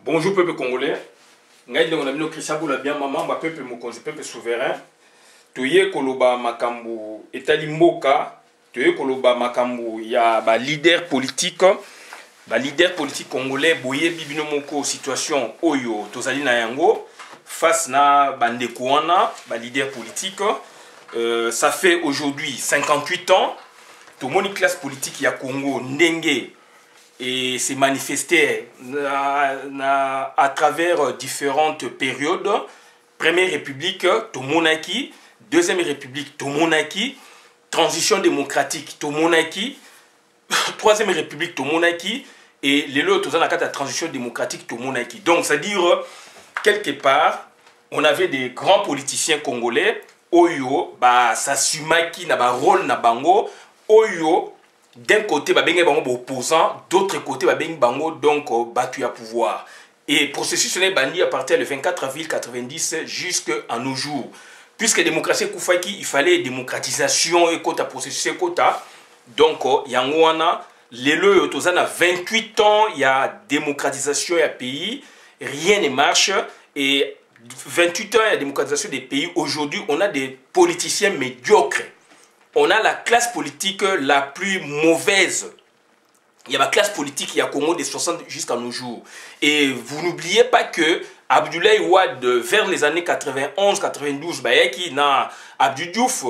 Bonjour peuple congolais. Ngai on a mis Christian Boula bien maman, ba peuple mokonzi, peuple souverain. Toye koloba makambu etali mboka, toye koloba makambu ya ba leader politique congolais boye bibino moko situation oyo tozali na yango face na bandeko wana ba leader politique. Ça fait aujourd'hui 58 ans tout le monde classe politique ya Congo ndenge et s'est manifesté à travers différentes périodes. Première république, tout monarchie. Deuxième république, tout monarchie. Transition démocratique, tout monarchie. Troisième république, tout monarchie. Et les lots, tout ça, la transition démocratique, tout monarchie. Donc, c'est-à-dire, quelque part, on avait des grands politiciens congolais. Oyo, bah, ça sumaki, na ba rôle na bango. Oyo, d'un côté, bah, bengi bango opposant, d'autre côté, bah, bengi bango donc battu à pouvoir. Et processus est banni à partir du 24 avril 90 jusqu'à nos jours. Puisque la démocratie Koufaki, il fallait démocratisation et quota processus et quota. Donc, Yangwana, les lois, tozana 28 ans, il y a démocratisation et pays, rien ne marche. Et 28 ans, il y a démocratisation des pays. Aujourd'hui, on a des politiciens médiocres. On a la classe politique la plus mauvaise. Il y a la classe politique, il y a Congo des 60 jusqu'à nos jours. Et vous n'oubliez pas que Abdoulaye Wade, vers les années 91-92, qui na Abdou Diouf,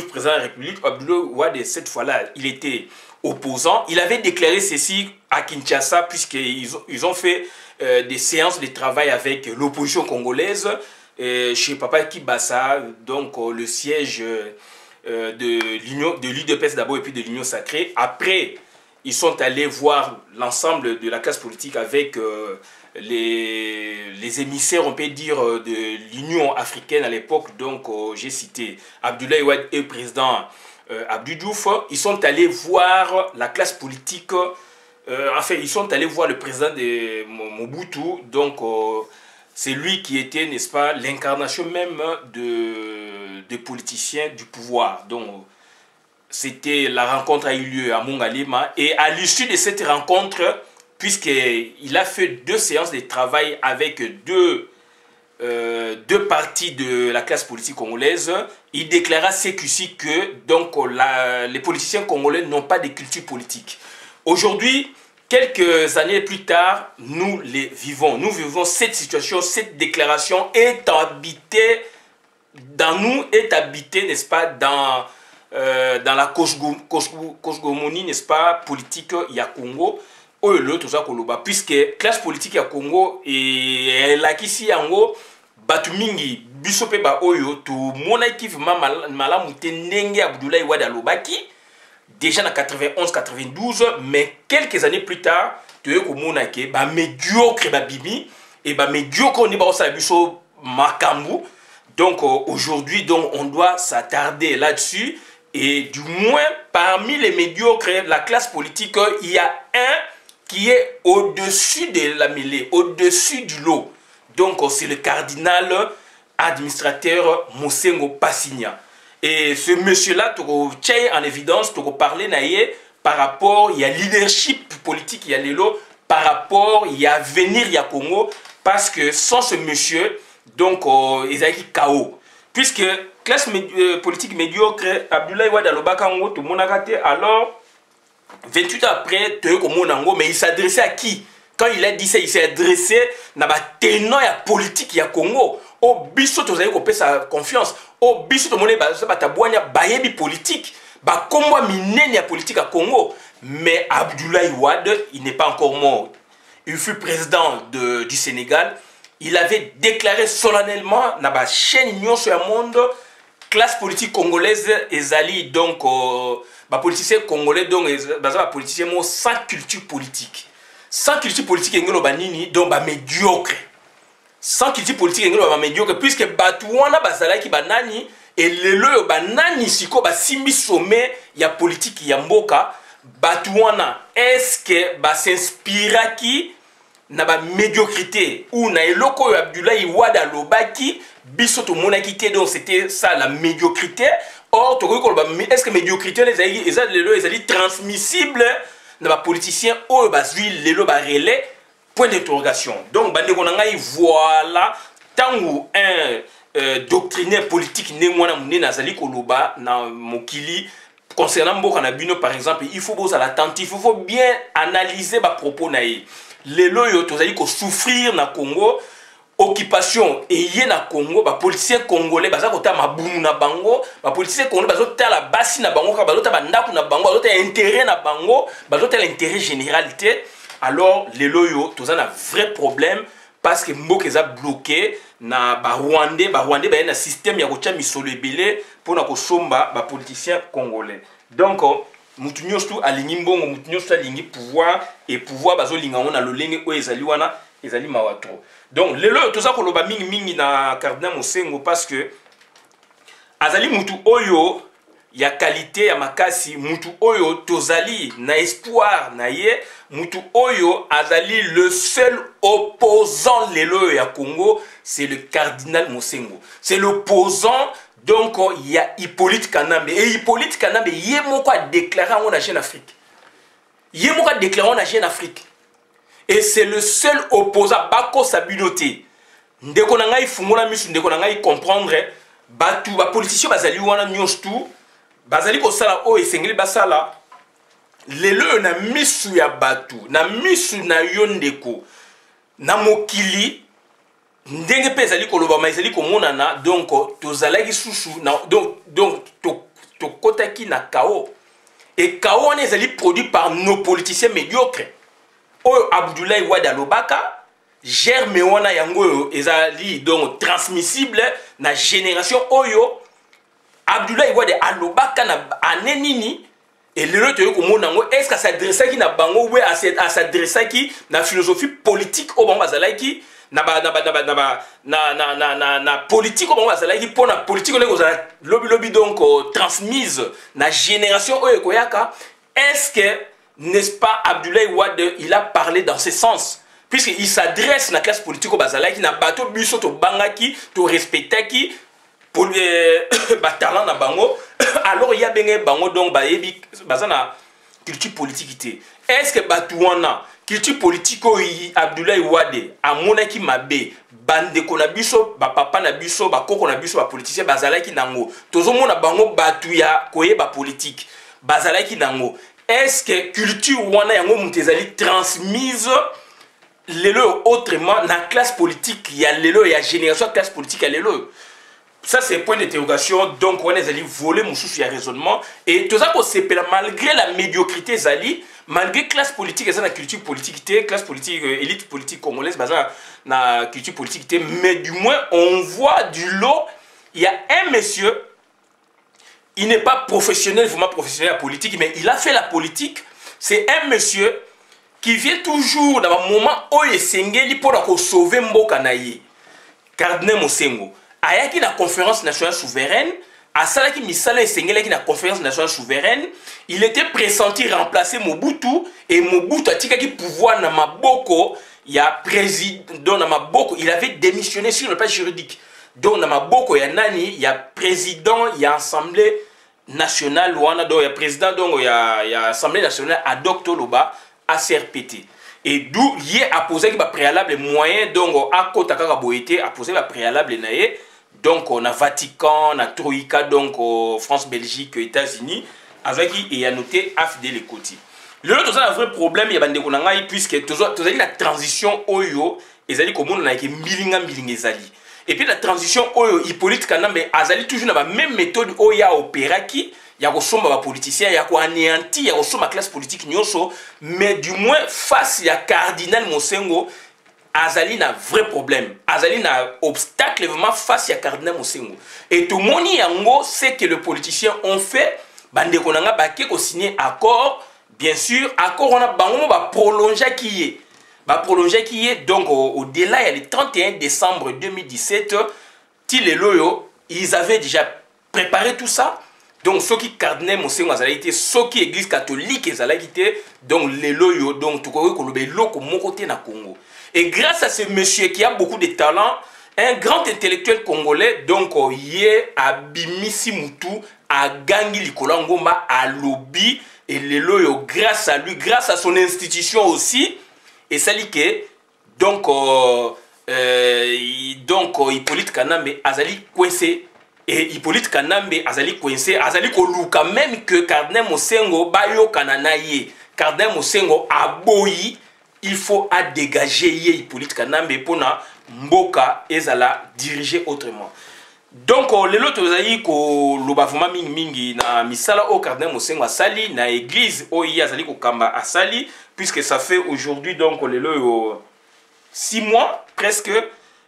président de la République, Abdoulaye Wade, cette fois-là, il était opposant. Il avait déclaré ceci à Kinshasa, puisqu'ils ont fait des séances de travail avec l'opposition congolaise, chez Papa Kibassa, donc le siège de l'UDPS d'abord et puis de l'Union Sacrée. Après, ils sont allés voir l'ensemble de la classe politique avec les émissaires, on peut dire, de l'Union africaine à l'époque. Donc, j'ai cité Abdoulaye Wade et le président Abdou Diouf. Ils sont allés voir la classe politique, enfin, ils sont allés voir le président de Mobutu. Donc, c'est lui qui était, n'est-ce pas, l'incarnation même des politiciens du pouvoir. Donc, c'était la rencontre a eu lieu à Mongalema. Et à l'issue de cette rencontre, puisqu'il a fait 2 séances de travail avec deux parties de la classe politique congolaise, il déclara CQC que donc, les politiciens congolais n'ont pas de culture politique. Aujourd'hui, quelques années plus tard, nous les vivons. Nous vivons cette situation, cette déclaration est habitée dans nous, est habitée, n'est-ce pas, dans la cosmogonie, n'est-ce pas, politique ya Congo, puisque classe politique ya Congo et la kisi yango batu mingi bisope ba oyo to monaki vraiment malamu te ndenge Abdoulaye Wade alobaki déjà en 91-92, mais quelques années plus tard tu es comme monaki ba médiocre ba bibi et ba médiocre ni ba osa biso makambu. Donc aujourd'hui donc on doit s'attarder là-dessus. Et du moins, parmi les médiocres, la classe politique, il y a un qui est au-dessus de la mêlée, au-dessus du lot. Donc, c'est le cardinal administrateur Mosengo Passigna. Et ce monsieur-là, tu as en évidence, tu as parlé par rapport, il y a leadership politique, il y a l'élo, par rapport, il y a avenir, il y a Congo, parce que sans ce monsieur, donc, ils ont KO. Puisque classe politique médiocre, Abdoulaye Wade Alobakango, tout le monde a raté. Alors, 28 ans après, mais il s'adressait à qui? Quand il a dit ça, il s'est adressé à la ténor politique ya Congo. Au biso, tu as sa confiance. Au biso, tu as politique. Comment miner la politique à Congo? Mais Abdoulaye Wade, il n'est pas encore mort. Il fut président du Sénégal. Il avait déclaré solennellement dans la chaîne Union sur le monde, classe politique congolaise ezali donc politiciens congolais donc politiciens sans culture politique. Sans culture politique engelo banini donc médiocre. Sans culture politique engelo médiocre puisque batouana bazalaki banani et lelo banani siko simbi sommet ya politique ya mboka batouana est-ce que s'inspiraki na ba médiocrité ou na eloko Abdoulaye Wade alobaki biso to monakité donc c'était ça la médiocrité. Or est-ce que médiocrité les transmissible na ba politicien ou ba zui lelo ba relais point d'interrogation. Donc bande konanga voilà tangu un doctrinaire politique nengwana mune nazali koloba na mokili concernant mboka na bino par exemple, il faut boza l'attentif, il faut bien analyser ba propos na ye. Lelo yo tozali ko souffrir na Congo, occupation eye na Congo, ba policiers congolais baza kota mabumu na bango, ba policiers congolais bazo tala basi na bango, bazo ta bandaku na bango, bazo ta intérêt na bango, bazo ta l'intérêt généralité. Alors lelo yo tozana un vrai problème parce que mboka eza bloqué na ba Rwandais ba na système ya kotia misolo ebele pour na kosomba ba politiciens congolais. Donc mutu nyonso alingi mbongo, mutu nyonso alingi pouvoir et pouvoir bazolinga na lolenge o ezali wana ezali mawatro. Donc lelo toza koloba mingi mingi na Cardinal Mosengo parce que azali mutu oyo ya qualité ya makasi, mutu oyo tozali na espoir na ye, mutu oyo azali le seul opposant lelo ya Congo, c'est le Cardinal Mosengo. C'est l'opposant. Donc il y a Hippolyte Kanambe et Hippolyte Kanambe yé moko a déclaré en Jeune Afrique. Yé moko a déclaré en Jeune Afrique. Et c'est le seul opposant bako sabiloté. Ndeko na ngai fungola misu, ndeko na ngai comprendre batu ba politicien bazali wana nyonstu bazali ko sala o esengeli basala lelo na misu ya batu na misu na yondeko na mokili ndenge pe ezali koloba ma ezali komonana. Donc tozalaki susu na donc to kotaki na chaos et chaos on ezali produit par nos politiciens médiocres. Oyo Abdoulaye Wade alobaka germe wana yango ezali donc transmissible na génération oyo Abdoulaye Wade alobaka na anenini. Et le to ko monango est-ce que s'adressa qui na bango ou à s'adressa qui na philosophie politique au bango bazalaki na politique au bango bazalaki pour na politique on est lobby donc transmise na génération oyo koyaka. Est-ce que n'est-ce pas Abdoulaye Wade il a parlé dans ce sens puisqu'il s'adresse à la classe politique au bazalaki na bato biso to bangaki to respectaki pour talent na bango. Alors il y a bien bango donc bayebi bazana culture politique. Est-ce que batouana culture politique Abdoulaye Wade amonaki mabe bande ko na biso ba papa na biso ba koko na biso ba politicien bazalaki nango tozomona bango batu ya koyeba politique bazalaki nango. Est-ce que culture wana yango mutezali transmise lelo autrement na classe politique ya lelo ya génération classe politique ya lelo? Ça c'est point d'interrogation. Donc on est allé voler mon souci à raisonnement et tout ça c'est malgré la médiocrité zali, malgré classe politique et ça la culture politique classe politique élite politique congolaise bazar na culture politique mais du moins on voit du lot il y a un monsieur, il n'est pas professionnel vraiment professionnel à politique mais il a fait la politique. C'est un monsieur qui vient toujours dans un moment où il s'engage pour sauver mboka na ye. Cardinal Mosengo ayaki na conférence nationale souveraine, à salaki misala esengeli na conférence nationale souveraine, il était pressenti remplacer Mobutu et Mobutu atikaki pouvoir na maboko ya président na maboko, il avait démissionné sur le plan juridique. Donc na maboko ya nani ya président ya assemblée nationale wana do ya président donc ya assemblée nationale adopte loba ACRPT. Et d'où il a posé un préalable moyen donc à côté kaka boité a posé un préalable naé. Donc on a Vatican, on a Troïka, donc France, Belgique, États-Unis, avec qui il a noté AFD les côtés. Le autre un vrai problème, il y a des gens puisque tu as la transition Oyo, et ali comme on a milinga ezali. Et puis la transition Oyo, Hippolyte Kanambe, azali toujours dans la même méthode Oya opéra qui il y a des politiciens, il y a anéanti, il y a la classe politique nyonso, mais du moins face à Cardinal Mosengo, azali na vrai problème, azali na obstacle vraiment face à Cardinal Mosengo. Et tout le monde yango c'est que les politiciens ont fait, bande konanga baké ko signer accord, bien sûr, accord on a bango ba prolonger qui est, donc au-delà il y a le 31 décembre 2017, Tile Loyo, ils avaient déjà préparé tout ça. Donc ceux qui Cardinal Mosengo azali été, ceux qui église catholique azali été, donc les loyo, donc tout ko lobe loko mon côté na Congo. Et grâce à ce monsieur qui a beaucoup de talent, un grand intellectuel congolais, donc Yé Abimisi Moutou, a gagné Likola Ngomba à lobby, et les loyo, grâce à lui, grâce à son institution aussi, et ça dit que donc Hippolyte Kanambe azali coincé. Et Hippolyte Kanambe azali coincé, azali koluka même que Cardinal Mosengo bayo kananaye. Cardinal Mosengo aboyi, il faut à dégager Hippolyte Kanambe pour na mboka ezala diriger autrement. Donc les autres azali ko lobavuma mingi na misala au Cardinal Mosengo asali na église oyi azali ko kamba asali puisque ça fait aujourd'hui donc les 6 mois presque.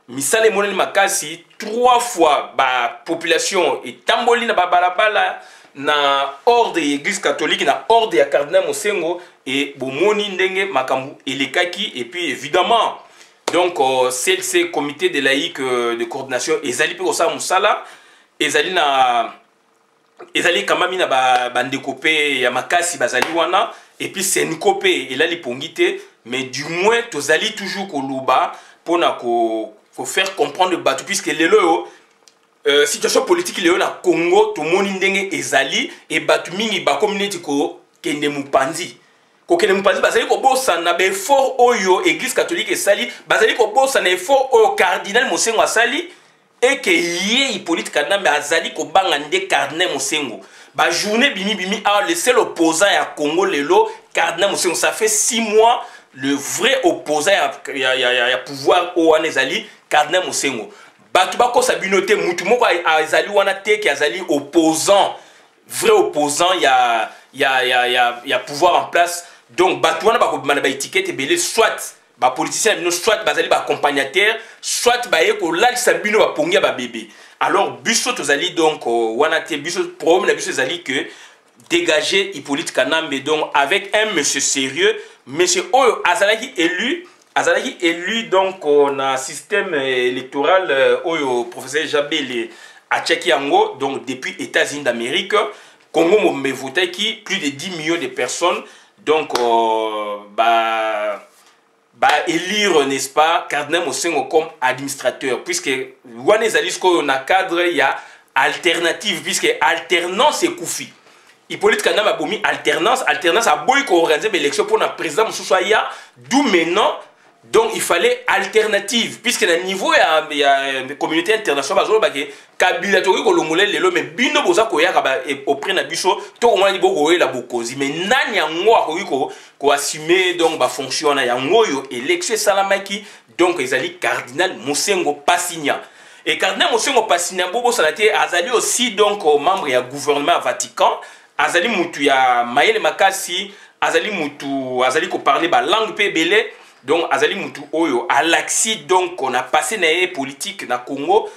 Misale moneli makasi 3 fois ba population etamboli na balabala na ordre de l'église catholique na ordre ya Cardinal Mosengo et bomoni ndenge makambu elekaki et puis évidemment donc CLC comité de laïque de coordination ezali pe kosa musala ezali kamami na bandekopé ya makasi bazali wana et puis senkopé elali pongite mais du moins tozali toujours koluba pona faut faire comprendre le bateau puisque les situation politique les na Congo tout le monde ndenge ezali et bateau mingi ba communauté ko kende mupanzi ko kende mupanzi bazali ko bossa na be fort oyo église catholique esali bazali ko bossa na effort oyo cardinal Mosengo asali et que yé Hippolyte Kanambe azali ko banga nde cardinal Mosengo ba journée bimi a le seul opposant à Congo lelo cardinal Mosengo ça fait 6 mois le vrai opposant à pouvoir au Anezali, Cardinal Mosengo. Batubako Sabinote, Moutumoko Azali Wanate qui Azali opposant, vrai opposant, il y a pouvoir en place. Donc, Batouana Bakobana étiquette et belé, soit politicien, soit Bazali accompagnateur, soit Bayeko Lal Sabino Bapongia bébé. Alors, Busso Tozali, donc, Wanate, Busso, problème la Busso Zali que dégager Hippolyte Kanambe, donc, avec un monsieur sérieux. Monsieur Oyo Azalaki élu donc on a un système électoral Oyo professeur Jabele a checké Ango donc depuis États-Unis d'Amérique Congo me voté qui plus de 10 millions de personnes donc élire n'est-ce pas Cardinal Mosengo comme administrateur puisque Wane Zalisco on a cadre il y a alternative puisque alternance et Koufi. Hippolyte Kanambe a bomi alternance a boy ko organiser l'élection pour le président Moussouaya d'où maintenant donc il fallait alternative puisque le niveau il y a une communauté internationale bazo ba ke Kabila to ko longolé lelo mais bino boza ko ya ba auprès na biso to ko mani boko la bokozi mais nani yango ko assumer donc ba fonction na yango yo élection salamaki donc ezali cardinal Mosengo Passigna et cardinal Mosengo Passigna bobo salate azali aussi donc membre ya gouvernement Vatican azali mutu ya mayele makasi azali mutu azali ko parler ba langue pe belé donc azali mutu oyo alaxi donc on a passé na politique na Congo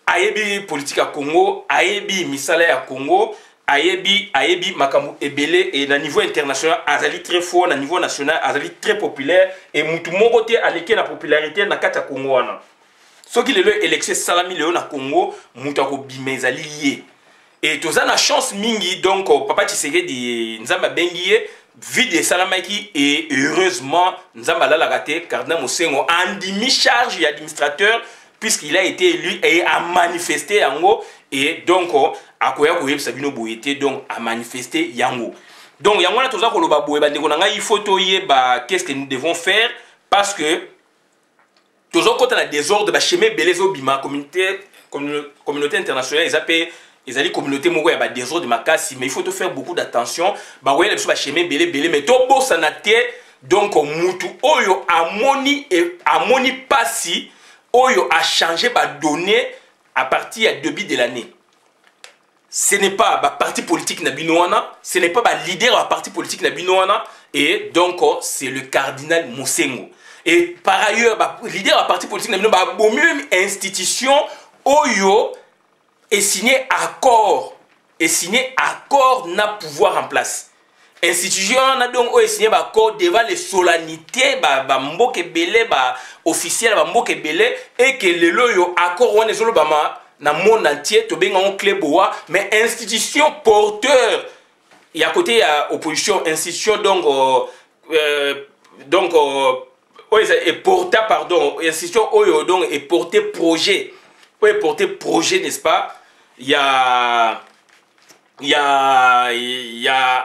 ayebi politique à Congo ayebi misala ya Congo ayebi makambu ebele et na niveau international azali très fort na niveau national azali très populaire et mutu moko te aleki na popularité na kata Congo wana soki lelo élection salami lelo na Congo mutu ko bimezali ye. Et tous la chance mingi donc papa Tshisekedi nzamba bengiye vide salamaki et heureusement nzamba la raté Cardinal Mosengo en demi-charge et administrateur puisqu'il a été élu et a manifesté yango et donc a koya koyeb sabino boyete donc a manifesté yango. Donc yango na toza ko loba boye ba ndeko nanga il faut toye ba qu'est-ce que nous devons faire parce que toujours quand on a des ordres ba chemin belezo bima communauté internationale ils allaient communauté moko ya ba désordre de makasi mais il faut te faire beaucoup d'attention ba ouais les chemin belé mais to bossa na te donc mutu oyo amoni pasi oyo a changé ba données à partir du début de l'année. Ce n'est pas ba parti politique na binoana, ce n'est pas ba leader à parti politique na binoana et donc c'est le cardinal Mosengo. Et par ailleurs ba leader à parti politique na binoana ba même institution oyo et signé accord n'a pouvoir en place institution na donc o signé accord devant les solennités ba mboke belé ba officiel ba mboke belé et que le loyo accord on ezolo bama na monde entier to benga on cleboa mais institution porteur et à côté il y a opposition institution donc et porta pardon institution oyo donc et porter projet. Pour porter projet, n'est-ce pas? Il y a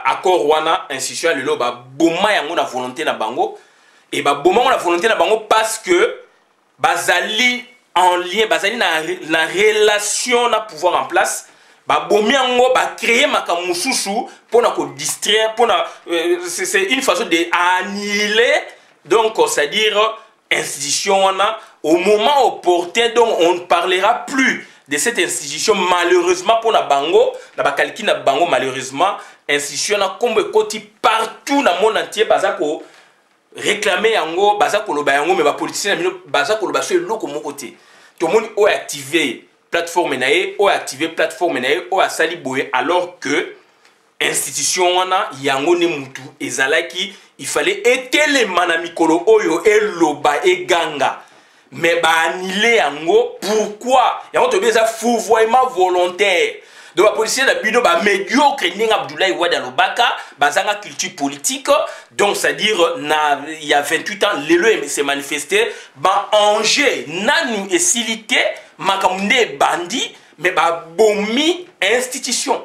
accord wana institution le loba boma yango na volonté na bango et bah bon la volonté na bango parce que bazali en lien bazali na relation na pouvoir en place ba bomi yango ba créer makamususu pour na ko distraire pour na c'est une façon de annihiler donc c'est-à-dire institution au moment opportun donc on ne parlera plus de cette institution malheureusement pour na bango na ba kalki na bango malheureusement institution na kombe koti partout na monde entier bazako réclamer yango bazako loba yango mais ba politiciens na bazako loba so eloko moko te tout le monde a activé plateforme nae o activé plateforme nae o asali boye alors que institution wana yango ne mutu ezalaki il fallait etelema na mikolo oyo eloba eganga mais ba annuler yango pourquoi yango to beza fourvoiement volontaire donc la police na bino ba médiocre ninga Abdoulaye Wade alobaka bazanga culture politique donc c'est à dire il y a 28 ans lelo s'est manifesté ba Angers nanu esilité makamune bandi mais ba bomi institution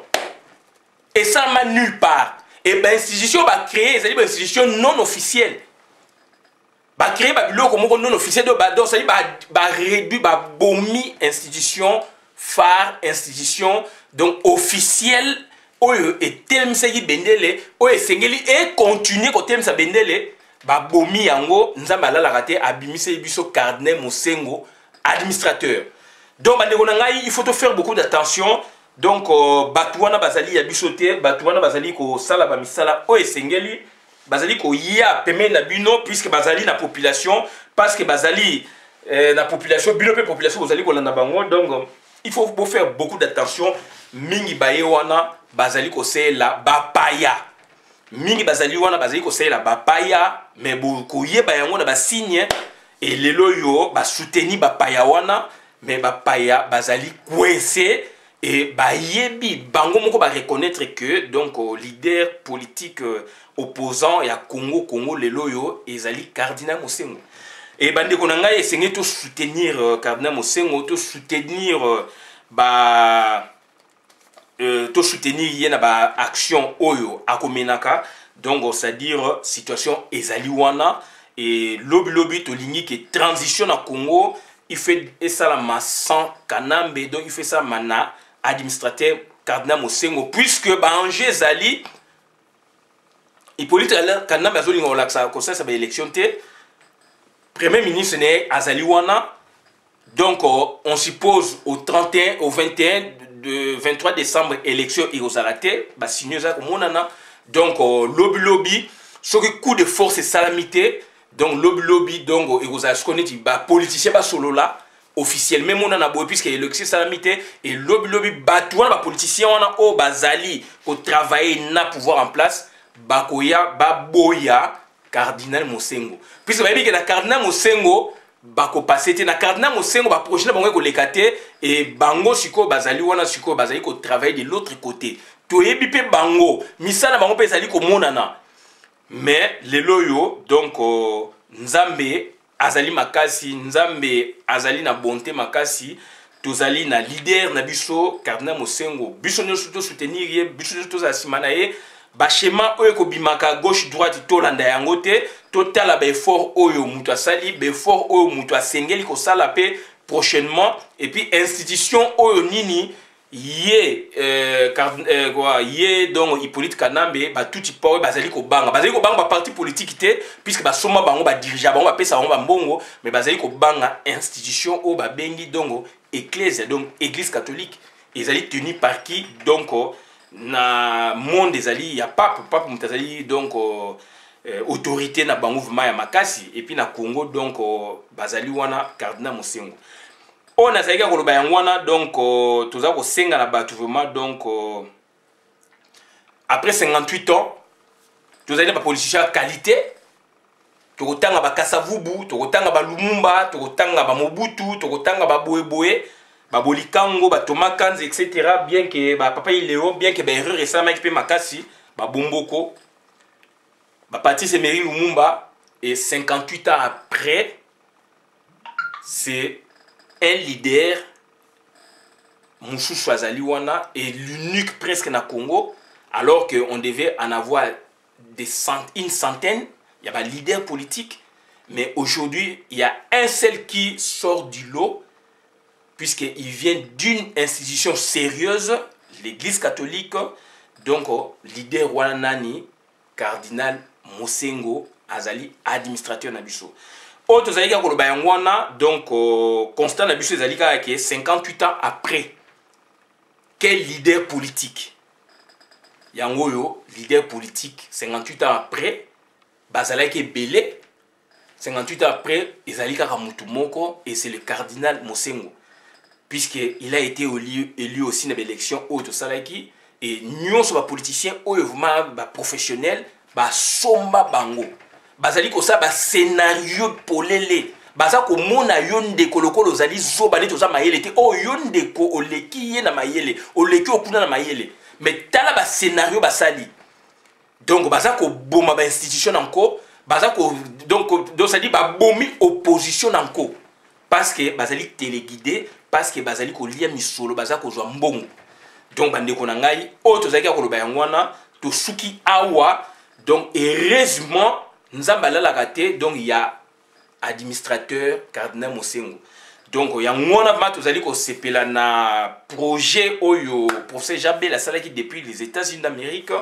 et ça m'a nulle part et ben institution ba créer c'est à dire institution non officielle ba créer ba biloko moko non officiel donc ça dit ba réduit ba bomi institution phare institution donc officielle oyo etelemsaki bendele oyo esengeli et continuer kotelemisa bendele ba bomi yango nzambe alalaka te abimise biso Cardinal Mosengo administrateur donc bandeko na ngai il faut te faire beaucoup d'attention donc bato wana bazali ya biso te bato wana bazali kosala bamisala oyo esengeli bazali koya pemene na bino puisque bazali na population parce que bazali na population bino pe population bozali kolanda bango donc il faut faire beaucoup d'attention mingi baye wana bazali kosela bapaya mingi bazali wana bazali kosela bapaya mais koyeba yango na basigne et lelo yo ba soutenir bapaya wana mais bapaya bazali coincé et bayebi bango moko ba reconnaître que donc leader politique opposant ya Congo lelo yo ezali Cardinal Mosengo et bandeko na ngai esengeli to soutenir Cardinal Mosengo to soutenir to soutenir yena ba action oyo akomenaka donc c'est-à-dire situation ezali wana et lobby to lingi que transition na Congo il fait et ça la massan kanambe donc il fait ça mana administrateur Cardinal Mosengo puisque ba Angers zali Hippolyte Kanambe azoli ngolaksa ko ça ba élection te premier ministre né azali wana donc on suppose au 31 au 21 de 23 décembre élection et aux arrêtés bah signé ça comme monana donc lobby ce coup de force et salamité donc lobby donc et aux arrêtés bah politicien ba solo là officiel même monana boy puisque élection salamité et lobby batouana ba politicien wana o bazali pour travailler na pouvoir en place bakoya baboya Cardinal Mosengo puisque ba que na Cardinal Mosengo bako passer na Cardinal Mosengo ba projet bango ko lekate et bango siko bazali wana siko bazali ko travailler de l'autre côté to yebi pe bango misala bango pe ezali ko monana mais lelo yo donc nzambe azali makasi nzambe azali na bonté makasi tozali na leader na biso Cardinal Mosengo biso nyonso to soutenir ye biso nyonso to zasimana ye ba schéma oyo ko bimaka gauche droite to landa yango te total ba effort oyo mutu asali ba effort oyo mutu asengeli ko sala pe prochainement et puis institution oyo nini ye ye donc Hippolyte Kanambe ba tuti pa bazali ko banga ba parti politique te puisque ba soma bango ba dirigeant bango ba pesa bango ba mbongo mais bazali ko banga institution o ba bengi donc église donc église catholique ezali tenu par qui donc na monde ezali ya pape mutazali donc autorité na bango vraiment ya makasi et puis na Congo donc bazali wana Cardinal Mosengo on a saika koloba yango wana donc toza ko senga na batu vraiment donc après 58 ans tozali ba politicien qualité tokotanga ba Kasavubu tokotanga ba Lumumba tokotanga ba Mobutu tokotanga ba Boye ba Bolikango ba Thomas Kanz etc bien que ba Papa Léon bien que ba erreur récemment qui peut makasi ba Bomboko ba Patrice Emery Lumumba et 58 ans après c'est un leader Moussou Azali wana et l'unique presque na Congo alors qu'on devait en avoir une centaine il y a un leader politique Mais aujourd'hui, il y a un seul qui sort du lot, puisqu'il vient d'une institution sérieuse, l'Église catholique. Donc, leader Wanani, cardinal Mosengo, azali administrateur Nabiso. Autre Zalika Kolobayangwana, donc Constant Nabiso Zalika qui est 58 ans après. Quel leader politique? Yangoyo, leader politique, 58 ans après, Bazalaki Belé, 58 ans après, Zalika Ramutumoko, et c'est le cardinal Mosengo. Puisqu'il a été élu aussi dans l'élection Autre Salaki, et nous sommes politiciens, professionnels, somba bango. Bazali ko sa ba scénario polele. Baza ko mona yonde koloko lozali zoba neto za mayele te. O yonde ko oleki ye na mayele, oleki okuna na mayele. Mais tala ba scénario basali. Donc baza ko boma ba institution encore, baza ko donc ça dit ba bomi opposition encore. Parce que bazali téléguidé, parce que bazali ko lia misolo, baza ko zwa mbongo. Donc bande ko na ngai, o to zaki ko loba yangwana, to suki awa. Donc heureusement Nzambala la raté, donc il y a administrateur cardinal Mosengo. Donc il y a un tozali ko sepela na projet oyo professeur Jabé la sala qui depuis les États-Unis d'Amérique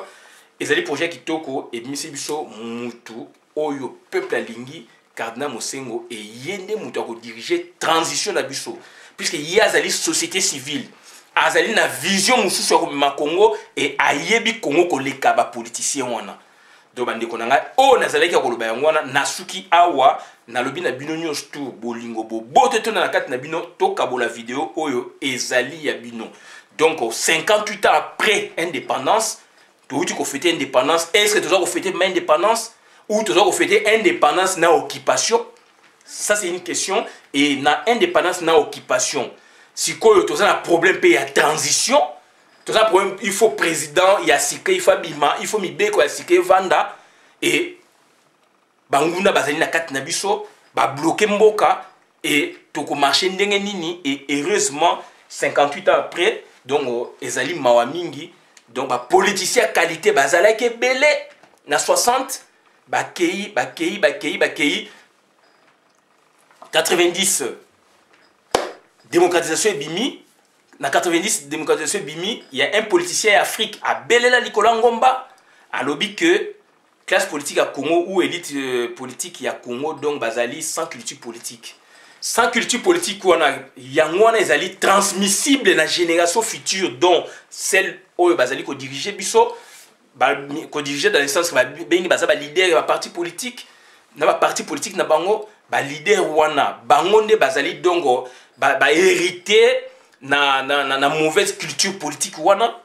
et les projets qui toko et biso mutu oyo peuple alingi cardinal Mosengo et yende mutu ko diriger transition na biso puisque y a zali société civile azali na vision mususu ya ko Congo et ayebi Congo ko leka ba politicien wana. Donc bande konanga o nazalaki ya koloba yangwana nasuki awa na lobi na bino nyonso tu bolingo bo bote to na kati na bino to kabola vidéo oyo ezali ya bino. Donc 58 ans après indépendance, tu ko fêter indépendance, est-ce que tu dois fêter ma indépendance ou tu dois fêter indépendance na occupation? Ça c'est une question et na indépendance na occupation. Si quoi tu as un problème pays à transition, il faut président, il y a Sike, il faut Bima, il faut Mibeko, il y a Sike Vanda. Et Banguna Bazali na kat nabiso, ba bloqué Mboka et toko marché ndenge nini et heureusement 58 ans après, donc ezali mawamingi, donc ba politicien qualité bazala ke belé na 60 ba kei 90 démocratisation et bimi. Dans 90 démocratisation bimi, il y a un politicien Afrique à Belela Nicolas Ngomba a lobby que classe politique à Congo ou élite politique à Congo donc bazali sans culture politique. Sans culture politique on a yangwana ezali transmissible na génération future dont celle où bazali ko diriger biso ko diriger dans le sens que bengi bazaba leader ba parti politique na ba parti politique na bango ba leader wana bango nde bazali donc ba hériter na mauvaise culture politique wana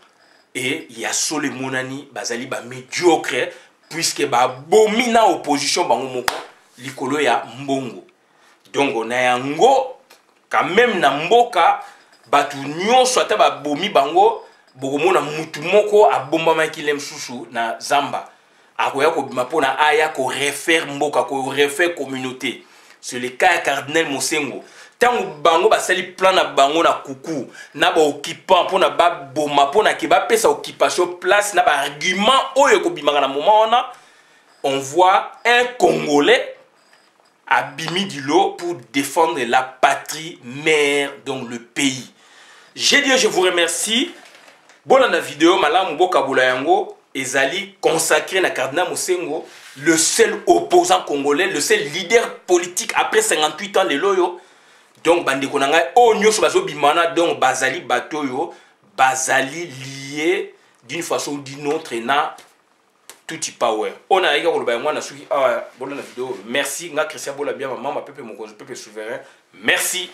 et il y a solo monani bazali ba médiocre puisque ba bomi na opposition bango moko likolo ya mbongo. Donc on a yango quand même na mboka batu nyonso ata ba bomi bango bokomona mutu moko abomba makile msusu na zamba akoya ko bima pona aya ko refaire mboka ko refaire communauté. C'est le cas cardinal Mosengo. Tango bango basali plan na bango na kuku na ba occupant pona ba boma pona ke ba pesa occupation place na ba argument oyo ko bimanga na moment on voit un Congolais abimi du lot pour défendre la patrie mère donc le pays. J'ai dit je vous remercie. Bon la vidéo malamu boka bola yango ezali consacré na cardinal Mosengo, le seul opposant congolais, le seul leader politique après 58 ans de loyo. Donc bande konanga o nyoso bazo bimana donc bazali batoyo bazali lié d'une façon ou d'une autre na tout power. On a également le moi na suki bon la vidéo. Merci nga Christian Bola bien maman ma peuple mon peuple souverain. Merci.